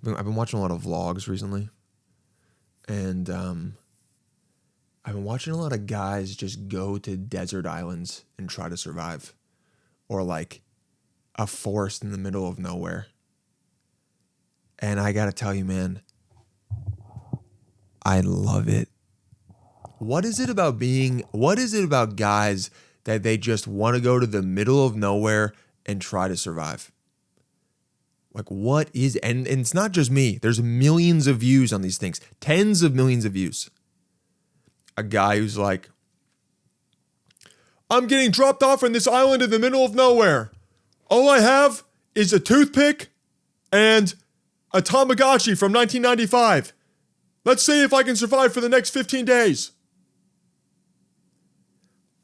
I've been watching a lot of vlogs recently, and I've been watching a lot of guys just go to desert islands and try to survive, or like a forest in the middle of nowhere. And I gotta tell you, man, I love it. What is it about guys that they just want to go to the middle of nowhere and try to survive? Like, what is, and it's not just me. There's millions of views on these things, tens of millions of views. A guy who's like, I'm getting dropped off on this island in the middle of nowhere. All I have is a toothpick and a Tamagotchi from 1995. Let's see if I can survive for the next 15 days.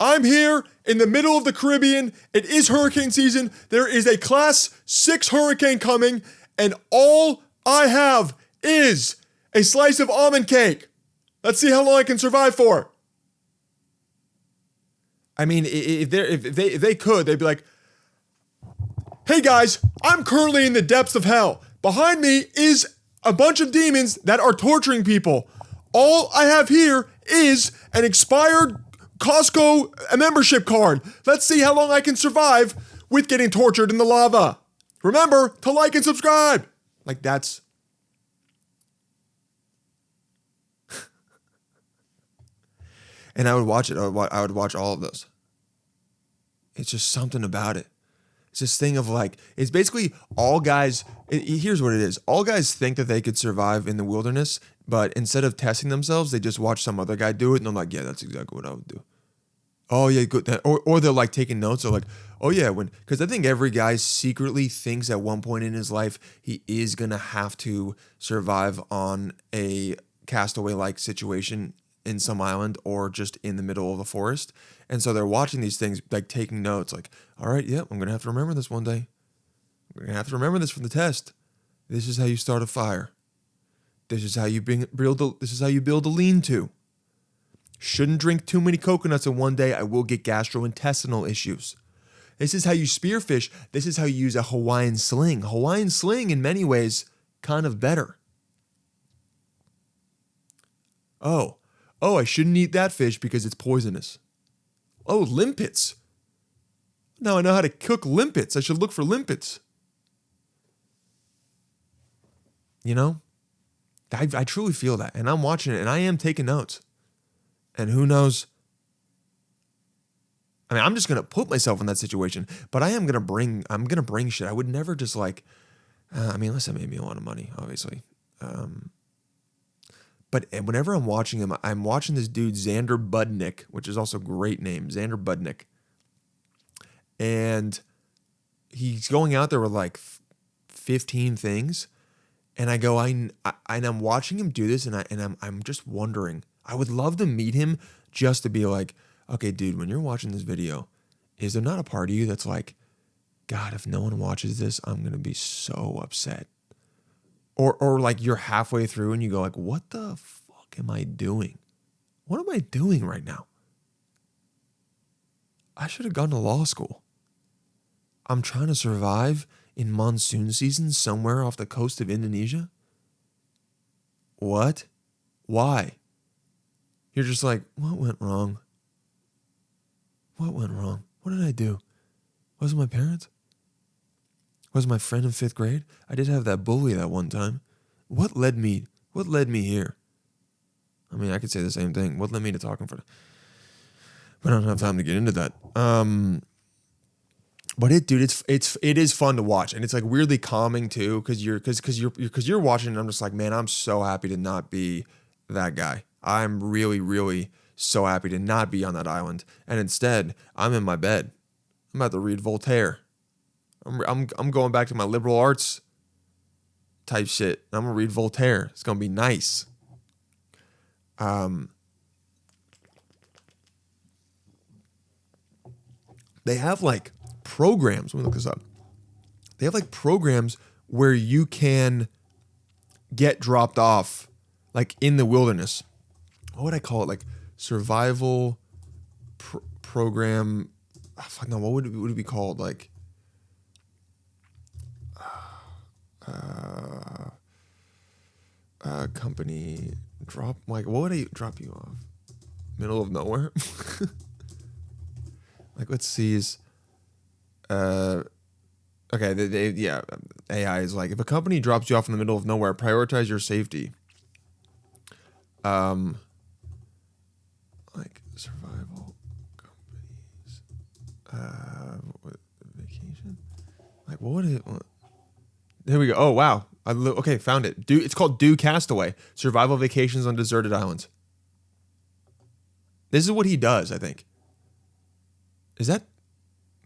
I'm here in the middle of the Caribbean. It is hurricane season. There is a class 6 hurricane coming, and all I have is a slice of almond cake. Let's see how long I can survive for. I mean, if they could, they'd be like, hey guys, I'm currently in the depths of hell. Behind me is a bunch of demons that are torturing people. All I have here is an expired Costco membership card. Let's see how long I can survive with getting tortured in the lava. Remember to like and subscribe. Like, that's... And I would watch it. I would watch all of those. It's just something about it. It's this thing of like, it's basically all guys, here's what it is. All guys think that they could survive in the wilderness, but instead of testing themselves, they just watch some other guy do it, and I'm like, yeah, that's exactly what I would do. Oh yeah, good. Or they're like taking notes. They're like, oh yeah, because I think every guy secretly thinks at one point in his life he is gonna have to survive on a castaway-like situation in some island or just in the middle of the forest. And so they're watching these things, like taking notes, like, all right, yeah, I'm going to have to remember this one day. I'm going to have to remember this for the test. This is how you start a fire. This is how you build a lean-to. Shouldn't drink too many coconuts in one day. I will get gastrointestinal issues. This is how you spearfish. This is how you use a Hawaiian sling. Hawaiian sling, in many ways, kind of better. Oh, I shouldn't eat that fish because it's poisonous. Oh, limpets. Now I know how to cook limpets. I should look for limpets. You know? I truly feel that. And I'm watching it and I am taking notes. And who knows? I mean, I'm just going to put myself in that situation. But I'm going to bring shit. I would never just like, unless it made me a lot of money, obviously. But whenever I'm watching him, I'm watching this dude, Xander Budnick, which is also a great name, Xander Budnick. And he's going out there with like 15 things. And I go, and I'm watching him do this, and I'm just wondering, I would love to meet him just to be like, okay, dude, when you're watching this video, is there not a part of you that's like, God, if no one watches this, I'm going to be so upset? Or like you're halfway through and you go like, what the fuck am I doing? What am I doing right now? I should have gone to law school. I'm trying to survive in monsoon season somewhere off the coast of Indonesia. What? Why? You're just like, what went wrong? What went wrong? What did I do? Was it my parents? Was my friend in 5th grade? I did have that bully that one time. What led me here? I mean, I could say the same thing. What led me to talking for? But I don't have time to get into that. But it is fun to watch, and it's like weirdly calming too, because you're watching, and I'm just like, man, I'm so happy to not be that guy. I'm really, really so happy to not be on that island, and instead, I'm in my bed. I'm about to read Voltaire. I'm going back to my liberal arts type shit. I'm gonna read Voltaire. It's gonna be nice. They have like programs. Let me look this up. They have like programs where you can get dropped off, like in the wilderness. What would I call it? Like survival program. Oh, fuck no. What would it be called? Like. company drop, like, what would I drop you off? Middle of nowhere? Like, let's see. Okay, AI is like, if a company drops you off in the middle of nowhere, prioritize your safety. Like, survival companies. Vacation? Like, what would it... There we go. Oh, wow. Okay, found it. It's called Do Castaway. Survival vacations on deserted islands. This is what he does, I think. Is that...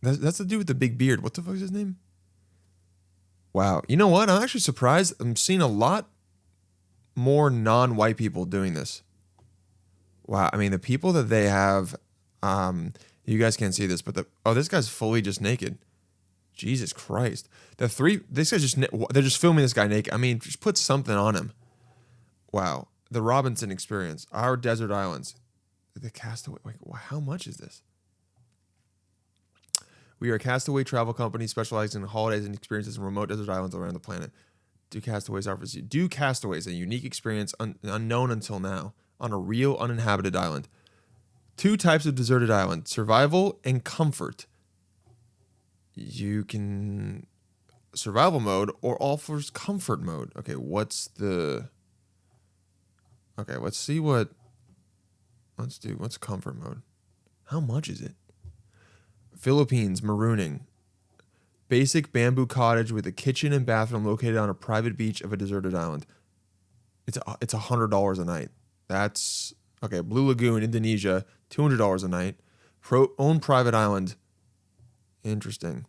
That's the dude with the big beard. What the fuck is his name? Wow. You know what? I'm actually surprised. I'm seeing a lot more non-white people doing this. Wow. I mean, the people that they have... you guys can't see this, but this guy's fully just naked. Jesus Christ. This guy's just... They're just filming this guy naked. I mean, just put something on him. Wow. The Robinson Experience. Our desert islands. The Castaway... Like, how much is this? We are a castaway travel company specializing in holidays and experiences in remote desert islands around the planet. Do Castaways offers you. Do Castaways, a unique experience unknown until now, on a real uninhabited island. 2 types of deserted island, survival and comfort. You can survival mode or offers comfort mode. Okay, let's see what, what's comfort mode? How much is it? Philippines, marooning. Basic bamboo cottage with a kitchen and bathroom located on a private beach of a deserted island. It's $100 a night. That's okay. Blue Lagoon, Indonesia, $200 a night. Own private island. Interesting.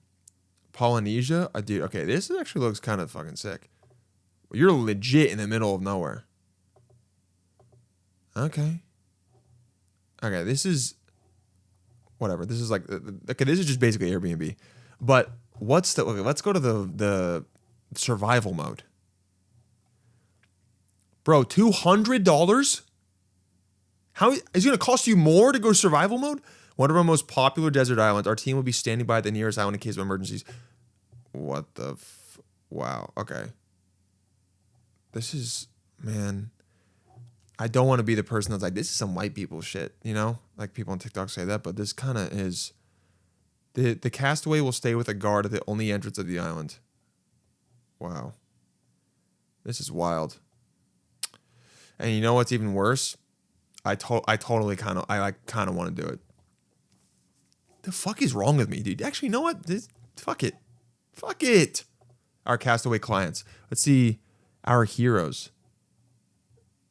Polynesia, dude. Okay, this actually looks kind of fucking sick. You're legit in the middle of nowhere. Okay, this is whatever. This is like this is just basically Airbnb. But let's go to the survival mode. Bro, $200? How is it going to cost you more to go survival mode? One of our most popular desert islands. Our team will be standing by at the nearest island in case of emergencies. What the wow. Okay. This is, man, I don't want to be the person that's like, this is some white people shit, you know? Like people on TikTok say that, but this kind of is. The castaway will stay with a guard at the only entrance of the island. Wow. This is wild. And you know what's even worse? I totally kind of want to do it. The fuck is wrong with me, dude? Actually, you know what? Fuck it. Fuck it. Our castaway clients. Let's see. Our heroes.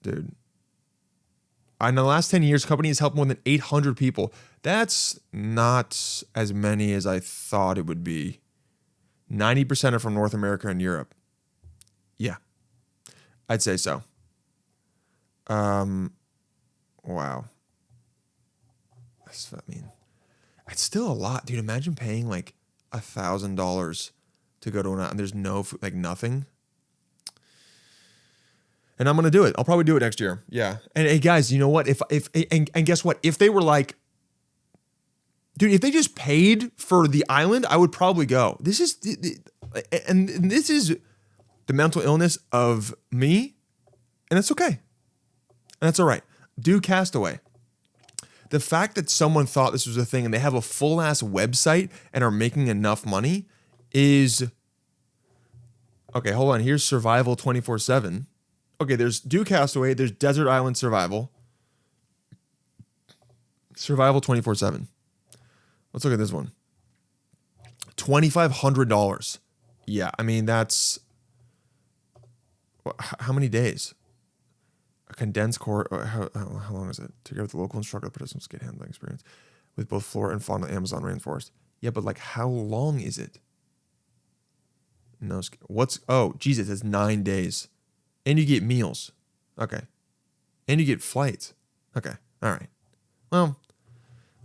Dude. In the last 10 years, company has helped more than 800 people. That's not as many as I thought it would be. 90% are from North America and Europe. Yeah. I'd say so. Wow. I mean, it's still a lot, dude. Imagine paying like $1,000 to go to an island and there's no food, like nothing. And I'm gonna do it. I'll probably do it next year. Yeah. And hey, guys, you know what? And guess what? If they were like, dude, if they just paid for the island, I would probably go. This is the mental illness of me, and it's okay. And that's all right. Do Castaway. The fact that someone thought this was a thing and they have a full ass website and are making enough money is okay. Hold on. Here's Survival 24/7. Okay, there's Do Castaway. There's Desert Island Survival. Survival 24/7. Let's look at this one. $2,500. Yeah, I mean that's how many days? A condensed course. How long is it? Together with the local instructor, participants get handling experience with both flora and fauna, Amazon rainforest. Yeah, but like, how long is it? No, Jesus, it's 9 days, and you get meals. Okay, and you get flights. Okay, all right. Well,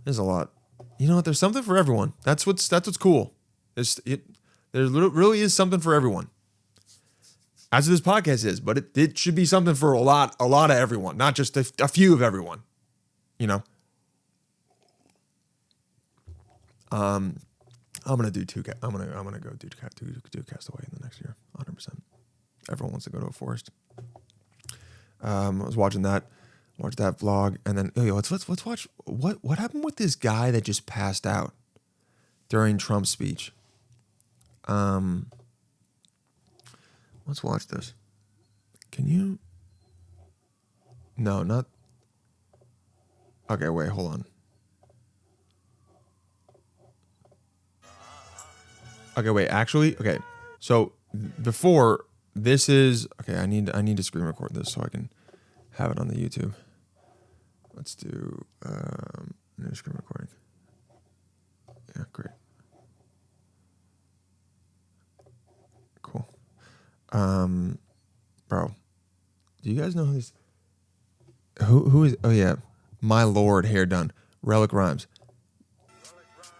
there's a lot. You know what? There's something for everyone. That's what's cool. There really is something for everyone. As this podcast is, but it should be something for a lot of everyone, not just a few of everyone. You know. I'm gonna do two. I'm gonna go do Castaway in the next year, 100%. Everyone wants to go to a forest. I was watching that. Watch that vlog, and then let's watch what happened with this guy that just passed out during Trump's speech. Let's watch this. Can you? No, not. Okay, wait, hold on. Okay, wait, actually, okay. So before this is okay. I need to screen record this so I can have it on the YouTube. Let's do new screen recording. Yeah, great. Cool. Bro, do you guys know who this? Who is? Oh yeah, my lord, hair done. Relic Rhymes.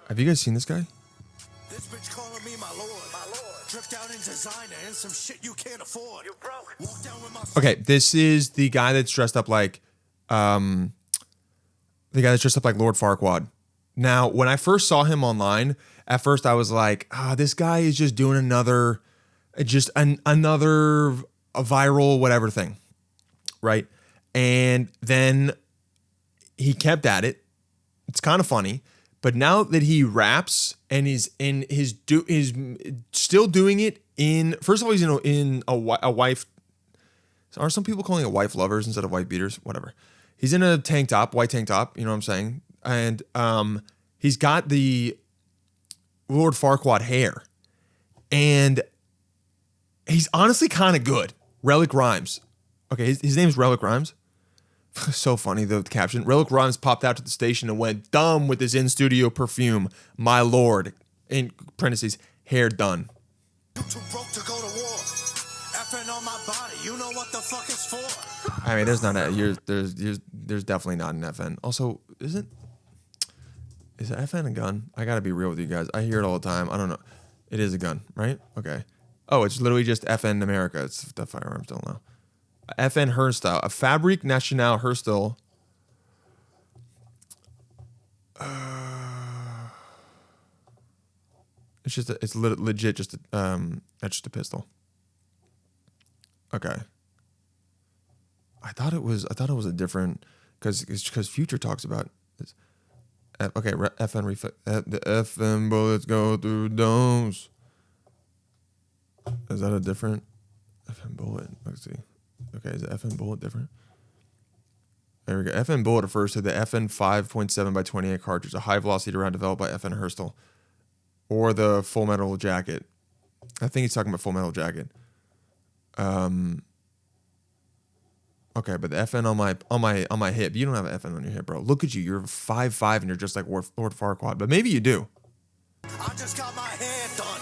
Have you guys seen this guy? This bitch calling me my lord. Dripped out in designer and some shit you can't afford. You broke. Walk down with my. Okay, this is the guy that's dressed up like, Lord Farquaad. Now, when I first saw him online, at first I was like, this guy is just doing another viral whatever thing, right? And then he kept at it. It's kind of funny, but now that he raps and he's still doing it in. First of all, he's in a wife. Are some people calling it wife lovers instead of wife beaters? Whatever. He's in a tank top, white tank top. You know what I'm saying? And he's got the Lord Farquaad hair, and he's honestly kind of good. Relic Rhymes. Okay, his name's Relic Rhymes. So funny, the caption. Relic Rhymes popped out to the station and went dumb with his in-studio perfume. My lord. In parentheses, hair done. You too broke to go to war. FN on my body. You know what the fuck it's for. I mean, there's definitely not an FN. Also, is an FN a gun? I gotta be real with you guys. I hear it all the time. I don't know. It is a gun, right? Okay. Oh, it's literally just FN America. It's the firearms, don't know. FN hairstyle, a Fabrique Nationale hairstyle. It's legit just that's just a pistol. Okay. I thought it was a different because Future talks about this. Okay, FN the FN bullets go through domes. Is that a different FN bullet? Let's see. Okay, is the FN bullet different? There we go. FN bullet refers to the FN 5.7 by 28 cartridge, a high velocity round developed by FN Herstal, or the Full Metal Jacket. I think he's talking about Full Metal Jacket. Okay, but the FN on my hip. You don't have an FN on your hip, bro. Look at you. You're 5'5" and you're just like Lord Farquaad. But maybe you do. I just got my hair done.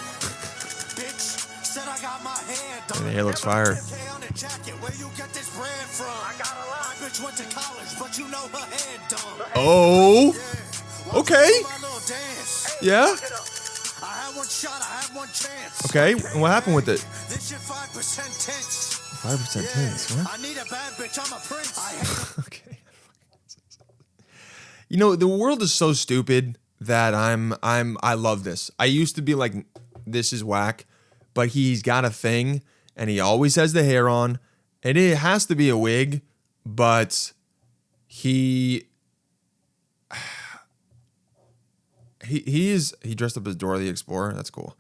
Bitch said I got my hair done. And the hair looks fire. Where you get this brand from? I got a lot. My bitch went to college, but you know her hair done. Oh. Yeah. Okay. My little dance. Yeah. I had one shot. I had one chance. Okay. And what happened with it? This shit 5% tense. 5% tense. What? I need a bad bitch. I'm a prince. Okay. You know, the world is so stupid that I love this. I used to be like, this is whack, but he's got a thing and he always has the hair on and it has to be a wig, but he dressed up as Dora the Explorer. That's cool.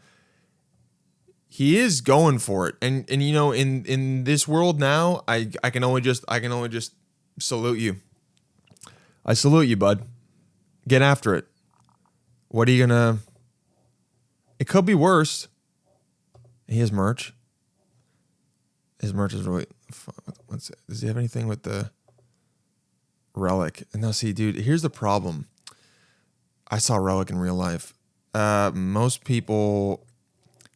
He is going for it. And you know, in this world now, I can only just salute you. I salute you, bud. Get after it. What are you gonna? It could be worse. He has merch. His merch is really fun. Does he have anything with the Relic? No, see, dude, here's the problem. I saw Relic in real life. Most people,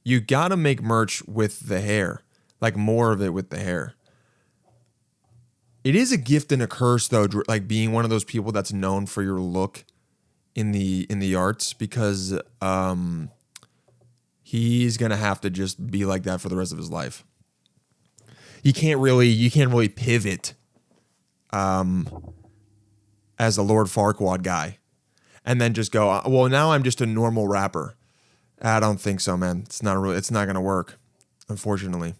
you gotta make merch with the hair, like more of it with the hair. It is a gift and a curse, though, like being one of those people that's known for your look in the arts, because he's gonna have to just be like that for the rest of his life. You can't really pivot as a Lord Farquaad guy and then just go, well, now I'm just a normal rapper. I don't think so, man. It's not going to work. Unfortunately,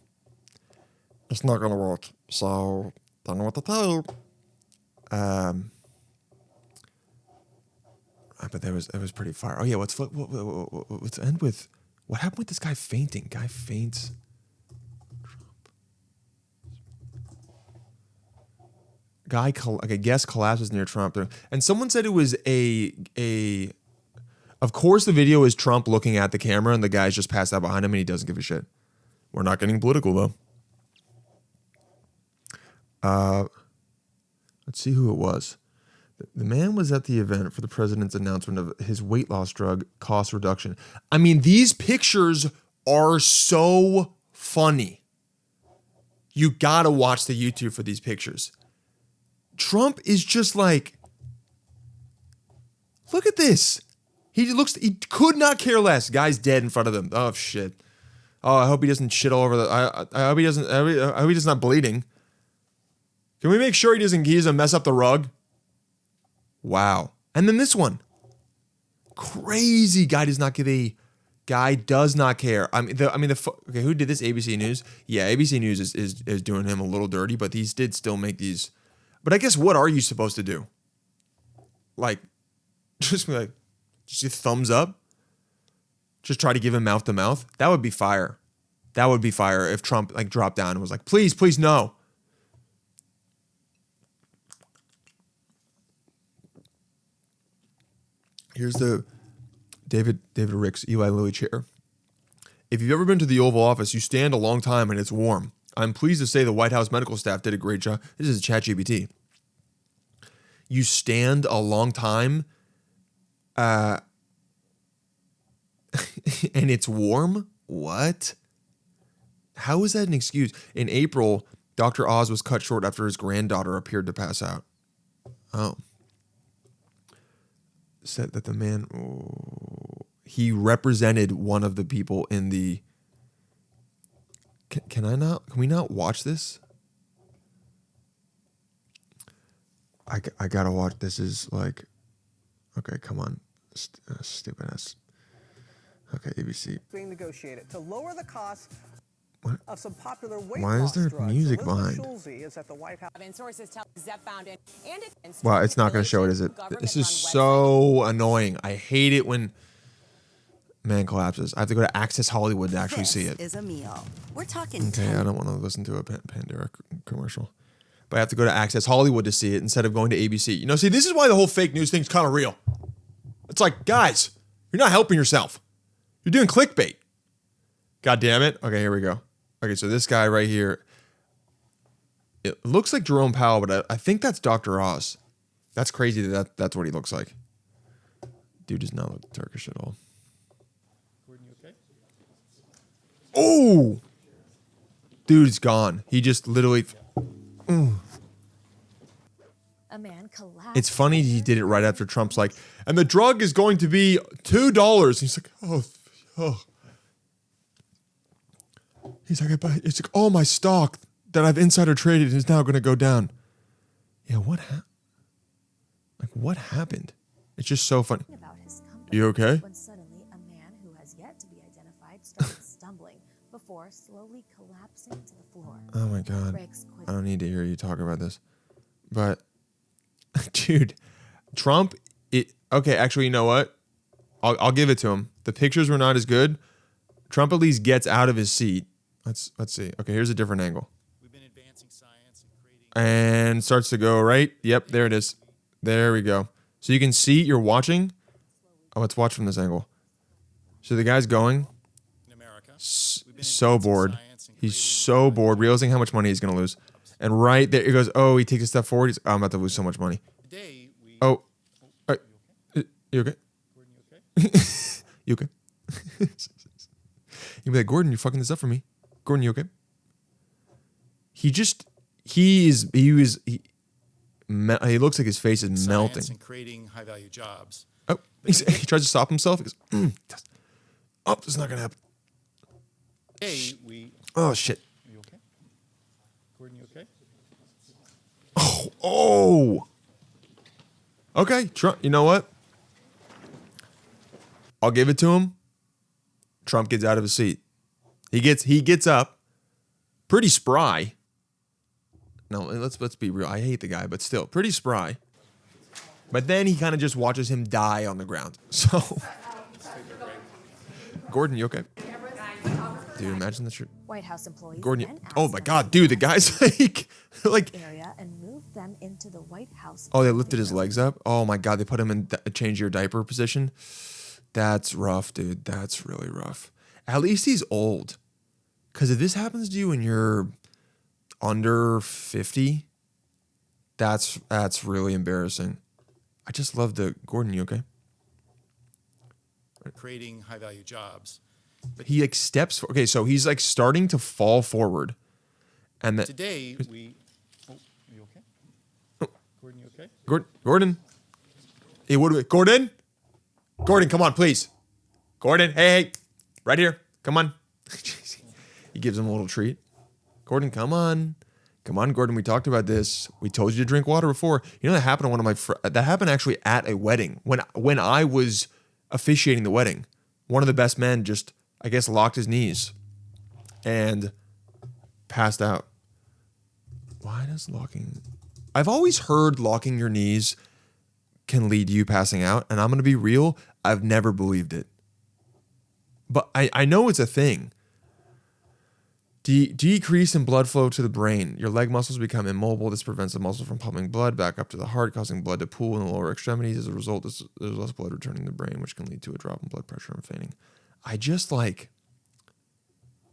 it's not going to work. So Don't know what to tell you. But it was pretty fire. Oh yeah, let's end with what happened with this guy fainting. Guy faints. Guest collapses near Trump. And someone said it was a. Of course, the video is Trump looking at the camera, and the guy's just passed out behind him, and he doesn't give a shit. We're not getting political though. Let's see who it was. The man was at the event for the president's announcement of his weight loss drug cost reduction. I mean, these pictures are so funny. You gotta watch the YouTube for these pictures. Trump is just like, look at this. He could not care less. Guy's dead in front of him. Oh shit. Oh, I hope he doesn't shit all over the. I hope he doesn't. I hope he's not bleeding. Can we make sure he doesn't mess up the rug? Wow. And then this one. Crazy. Guy does not care. Okay, who did this? ABC News? Yeah, ABC News is doing him a little dirty, but these did still make these. But I guess what are you supposed to do? Like, just be like, just a thumbs up? Just try to give him mouth to mouth? That would be fire. That would be fire if Trump like dropped down and was like, please, please, no. Here's the David Ricks, Eli Lilly chair. If you've ever been to the Oval Office, you stand a long time and it's warm. I'm pleased to say the White House medical staff did a great job. This is ChatGPT. You stand a long time and it's warm? What? How is that an excuse? In April, Dr. Oz was cut short after his granddaughter appeared to pass out. Oh. Said that the man, he represented one of the people in the. Can we not watch this? I gotta watch. This is like, okay, come on, stupid ass. Okay, ABC. Being negotiated to lower the cost of some popular weight Why is loss there drugs. music Elizabeth behind? Schulze is at the White House. And sources tell Exec found it, and it's Wow, it's not going to show it, is it? This is so annoying. I hate it when man collapses. I have to go to Access Hollywood to actually see it. This is a meal. We're talking. Okay, I don't want to listen to a Pandora commercial. But I have to go to Access Hollywood to see it instead of going to ABC. You know, see, this is why the whole fake news thing's kind of real. It's like, guys, you're not helping yourself. You're doing clickbait. God damn it. Okay, here we go. Okay, so this guy right here, it looks like Jerome Powell, but I think that's Dr. Oz. That's crazy that's what he looks like. Dude does not look Turkish at all. Gordon, you okay? Oh! Dude is gone. He just literally... A man collapsed. It's funny he did it right after Trump's like, and the drug is going to be $2. He's like, oh. He's like, it's like, all my stock that I've insider traded is now going to go down. Yeah, what happened? It's just so funny. About his company You okay? When suddenly a man who has yet to be identified started stumbling before slowly collapsing to the floor. Oh my God. Breaks quickly. I don't need to hear you talk about this. But, dude, Trump, okay, actually, you know what? I'll give it to him. The pictures were not as good. Trump at least gets out of his seat. Let's see. Okay, here's a different angle. We've been advancing science and creating. And starts to go right. Yep, there it is. There we go. So you can see you're watching. Oh, let's watch from this angle. So the guy's going. In America, So bored. He's so bored, realizing how much money he's going to lose. And right there, he goes, oh, he takes a step forward. He's, oh, I'm about to lose so much money. Today, we. Oh. You okay? Gordon, you okay? You okay? You'd be like, Gordon, you're fucking this up for me. Gordon, you okay? He looks like his face is melting. And creating high-value jobs. Oh, he tries to stop himself. He goes, oh, this is not going to happen. Today, we. Oh, shit. You okay? Gordon, you okay? Oh. Okay, Trump, you know what? I'll give it to him. Trump gets out of his seat. He gets up, pretty spry. No, let's be real. I hate the guy, but still pretty spry. But then he kind of just watches him die on the ground. So, Gordon, you okay? Dude, imagine that you're White House employees Gordon. then Oh asked my them God, to dude, the guy's like. area and moved them into the White House. Oh, they lifted his legs up. Oh my God, they put him in change your diaper position. That's rough, dude. That's really rough. At least he's old. Because if this happens to you and you're under 50, that's really embarrassing. I just love the Gordon. You okay? creating high-value jobs. He like steps. Okay, so he's like starting to fall forward, and then Today, we... Oh, are you okay? Gordon, you okay? Gordon. Hey, Gordon? Gordon, come on, please. Gordon, hey, right here. Come on. He gives him a little treat. Gordon, come on. Come on, Gordon. We talked about this. We told you to drink water before. You know that happened to one of my that happened actually at a wedding when I was officiating the wedding. One of the best men just, I guess, locked his knees and passed out. Why does locking? I've always heard locking your knees can lead to you passing out, and I'm going to be real, I've never believed it. But I know it's a thing. Decrease in blood flow to the brain. Your leg muscles become immobile. This prevents the muscle from pumping blood back up to the heart, causing blood to pool in the lower extremities. As a result, there's less blood returning to the brain, which can lead to a drop in blood pressure and fainting. I just like...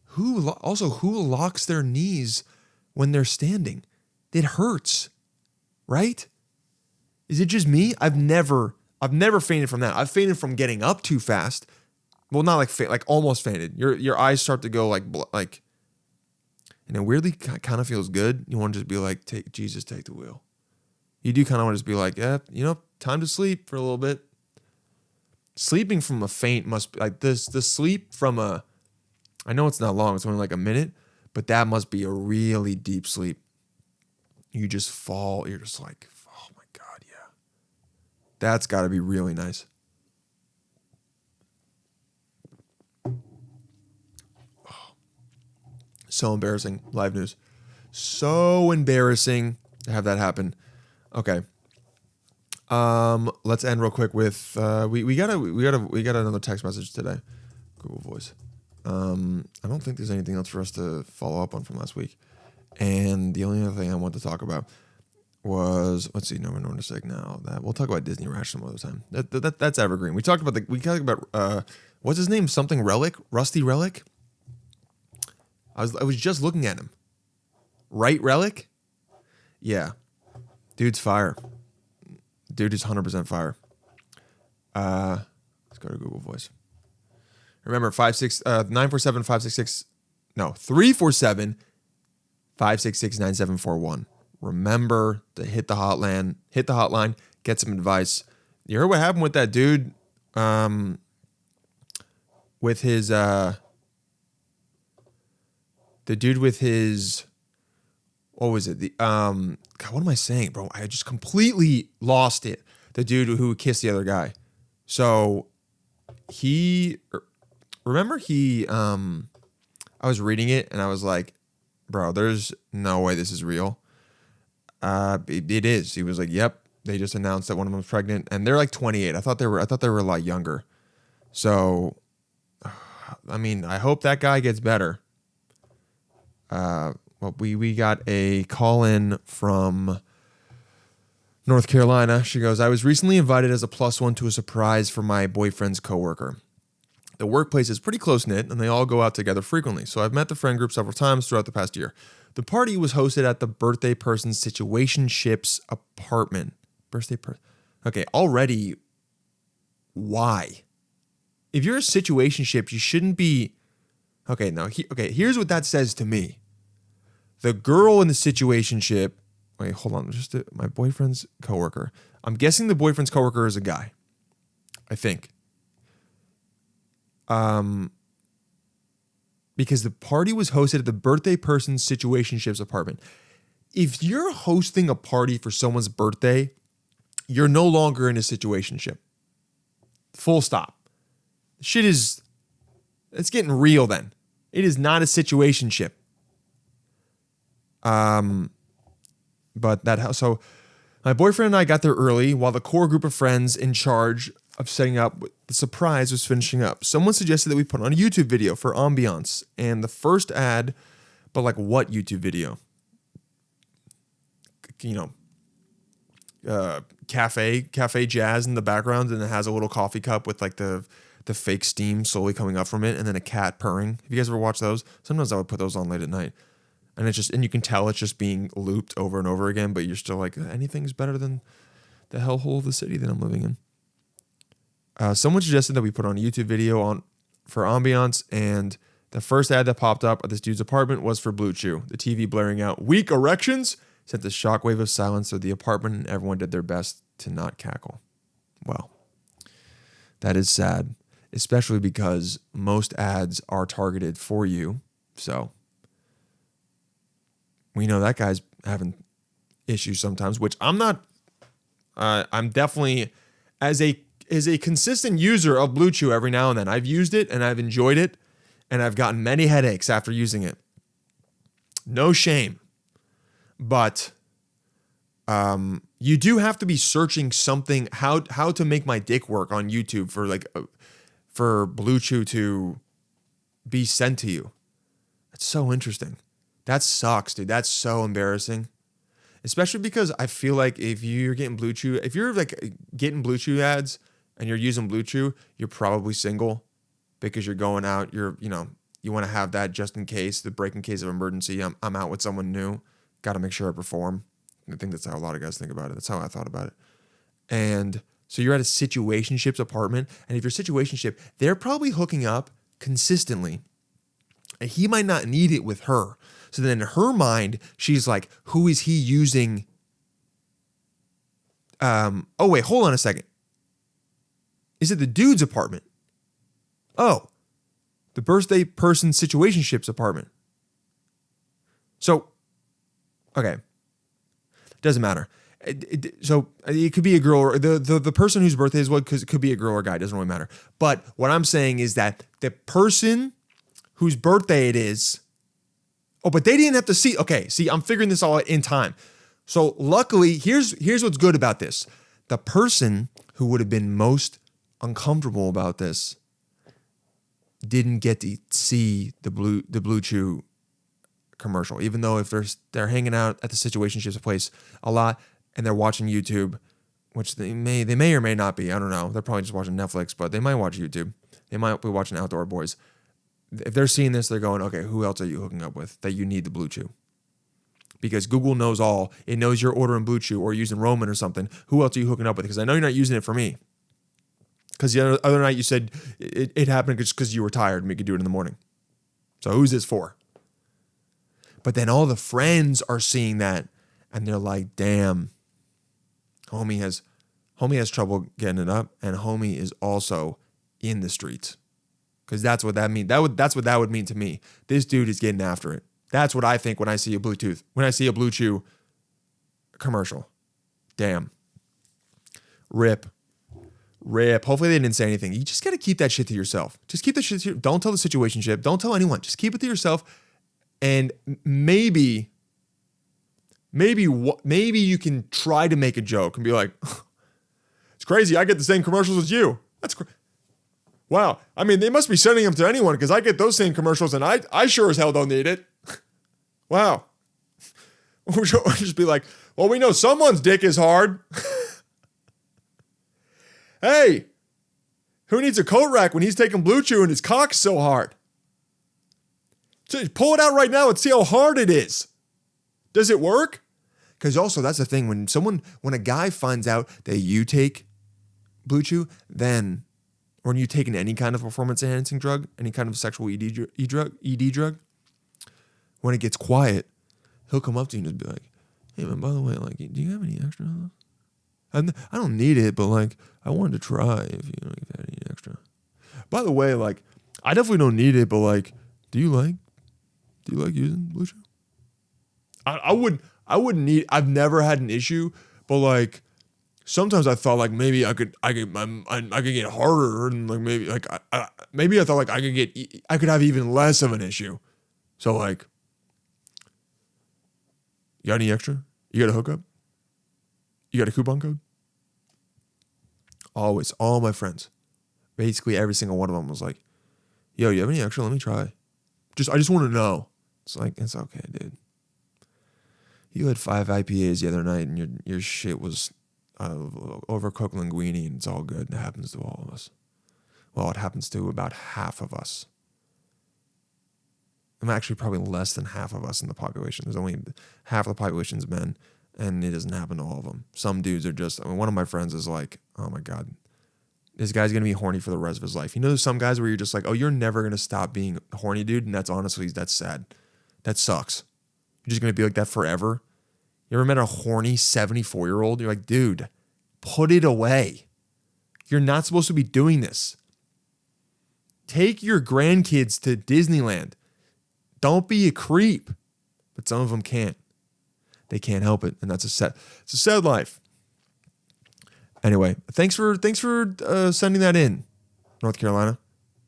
Who locks their knees when they're standing? It hurts, right? Is it just me? I've never fainted from that. I've fainted from getting up too fast. Well, not like almost fainted. Your eyes start to go like, and it weirdly kind of feels good. You want to just be like, take the wheel. You do kind of want to just be like, yeah, time to sleep for a little bit. Sleeping from a faint must be like this. The sleep from I know it's not long. It's only like a minute, but that must be a really deep sleep. You just fall. You're just like, oh my God, yeah. That's got to be really nice. So embarrassing. Live news. So embarrassing to have that happen. Okay. Let's end real quick with we got another text message today. Google Voice. I don't think there's anything else for us to follow up on from last week. And the only other thing I want to talk about was, let's see, no one to say now that we'll talk about Disney Rash some other time. That's evergreen. We talked about what's his name? Something Relic? Rusty Relic? I was just looking at him. Right Relic? Yeah. Dude's fire. Dude is 100% fire. Let's go to Google Voice. Remember, 947-566, no, 347-566-9741. Remember to hit the hotline, get some advice. You heard what happened with that dude with his what was it? God, what am I saying, bro? I just completely lost it. The dude who kissed the other guy. So I was reading it and I was like, bro, there's no way this is real. It is. He was like, yep. They just announced that one of them was pregnant and they're like 28. I thought they were a lot younger. So, I mean, I hope that guy gets better. Well, we got a call in from North Carolina. She goes, I was recently invited as a +1 to a surprise for my boyfriend's coworker. The workplace is pretty close-knit, and they all go out together frequently, so I've met the friend group several times throughout the past year. The party was hosted at the birthday person's situationship's apartment. Okay, already, why? If you're a situationship, you shouldn't be... Okay, now, here's what that says to me. The girl in the situationship... Wait, hold on. My boyfriend's coworker. I'm guessing the boyfriend's coworker is a guy. I think. Because the party was hosted at the birthday person's situationship's apartment. If you're hosting a party for someone's birthday, you're no longer in a situationship. Full stop. It's getting real then. It is not a situationship. But so my boyfriend and I got there early while the core group of friends in charge of setting up the surprise was finishing up. Someone suggested that we put on a YouTube video for ambiance, and the first ad, but like what YouTube video? You know, cafe jazz in the background, and it has a little coffee cup with like the fake steam slowly coming up from it, and then a cat purring. Have you guys ever watched those? Sometimes I would put those on late at night. And you can tell it's just being looped over and over again, but you're still like, anything's better than the hellhole of the city that I'm living in. Someone suggested that we put on a YouTube video for ambiance, and the first ad that popped up at this dude's apartment was for Blue Chew. The TV blaring out "weak erections" sent a shockwave of silence through the apartment, and everyone did their best to not cackle. Well, that is sad, especially because most ads are targeted for you, so we know that guy's having issues sometimes, which I'm not. I'm definitely, as a consistent user of Blue Chew every now and then, I've used it and I've enjoyed it, and I've gotten many headaches after using it. No shame. But you do have to be searching something, how to make my dick work on YouTube for Blue Chew to be sent to you. That's so interesting. That sucks, dude. That's so embarrassing. Especially because I feel like if you're getting Blue Chew, if you're like getting Blue Chew ads and you're using Blue Chew, you're probably single because you're going out, you want to have that just in case, the break in case of emergency. I'm out with someone new. Got to make sure I perform. I think that's how a lot of guys think about it. That's how I thought about it. And so you're at a situationships apartment, and if you're situationship, they're probably hooking up consistently. And he might not need it with her. So then in her mind, she's like, who is he using? Oh, wait, hold on a second. Is it the dude's apartment? Oh, the birthday person situationships apartment. So, okay. Doesn't matter. So it could be a girl, or the person whose birthday is what, because it could be a girl or a guy. It doesn't really matter. But what I'm saying is that the person whose birthday it is, oh, but they didn't have to see. Okay, see, I'm figuring this all out in time. So luckily, here's what's good about this. The person who would have been most uncomfortable about this didn't get to see the Blue Chew commercial, even though if they're hanging out at the situationships place a lot and they're watching YouTube, which they may or may not be. I don't know. They're probably just watching Netflix, but they might watch YouTube. They might be watching Outdoor Boys. If they're seeing this, they're going, okay, who else are you hooking up with that you need the Blue Chew? Because Google knows all. It knows you're ordering Blue Chew or using Roman or something. Who else are you hooking up with? Because I know you're not using it for me. Because the other night you said it happened just because you were tired and we could do it in the morning. So who's this for? But then all the friends are seeing that and they're like, damn, homie has trouble getting it up, and homie is also in the streets. Because that's what that means. That's what that would mean to me. This dude is getting after it. That's what I think when I see a Blue Chew commercial. Damn. Rip. Hopefully they didn't say anything. You just got to keep that shit to yourself. Just keep that shit to yourself. Don't tell the situationship. Don't tell anyone. Just keep it to yourself. And maybe you can try to make a joke and be like, it's crazy. I get the same commercials as you. That's crazy. Wow. I mean, they must be sending them to anyone because I get those same commercials and I sure as hell don't need it. Wow. Or just be like, well, we know someone's dick is hard. Hey, who needs a coat rack when he's taking Blue Chew and his cock's so hard? So pull it out right now and see how hard it is. Does it work? Because also that's the thing. When a guy finds out that you take Blue Chew, then, or when you take any kind of performance enhancing drug, any kind of sexual ED drug, when it gets quiet, he'll come up to you and just be like, hey man, by the way, like, do you have any extra? And I don't need it, but like, I wanted to try if you had any extra. By the way, like, I definitely don't need it, but like, do you like using Blue Chew? I wouldn't need. I've never had an issue, but like, sometimes I thought like maybe I could get harder, and like maybe I thought like I could have even less of an issue. So like, you got any extra? You got a hookup? You got a coupon code? Always. All my friends. Basically every single one of them was like, yo, you have any extra? Let me try. I just want to know. It's like, it's okay, dude. You had 5 IPAs the other night and your shit was overcooked linguine and it's all good. It happens to all of us. Well, it happens to about half of us. I'm actually probably less than half of us in the population. There's only half of the population's men, and it doesn't happen to all of them. Some dudes are just, one of my friends is like, oh my God, this guy's going to be horny for the rest of his life. You know, there's some guys where you're just like, oh, you're never going to stop being horny, dude. And that's sad. That sucks. You're just going to be like that forever. You ever met a horny 74-year-old? You're like, dude, put it away. You're not supposed to be doing this. Take your grandkids to Disneyland. Don't be a creep. But some of them can't. They can't help it. And it's a sad life. Anyway, thanks for sending that in, North Carolina.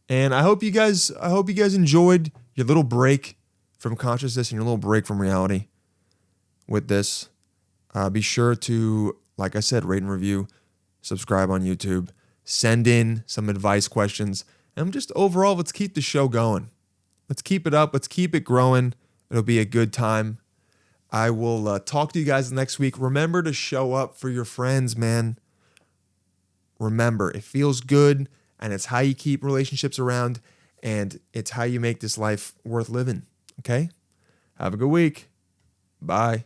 And I hope you guys enjoyed your little break from consciousness and your little break from reality with this. Be sure to, like I said, rate and review, subscribe on YouTube, send in some advice questions, and just overall, let's keep the show going. Let's keep it up. Let's keep it growing. It'll be a good time. I will talk to you guys next week. Remember to show up for your friends, man. Remember, it feels good, and it's how you keep relationships around, and it's how you make this life worth living. Okay? Have a good week. Bye.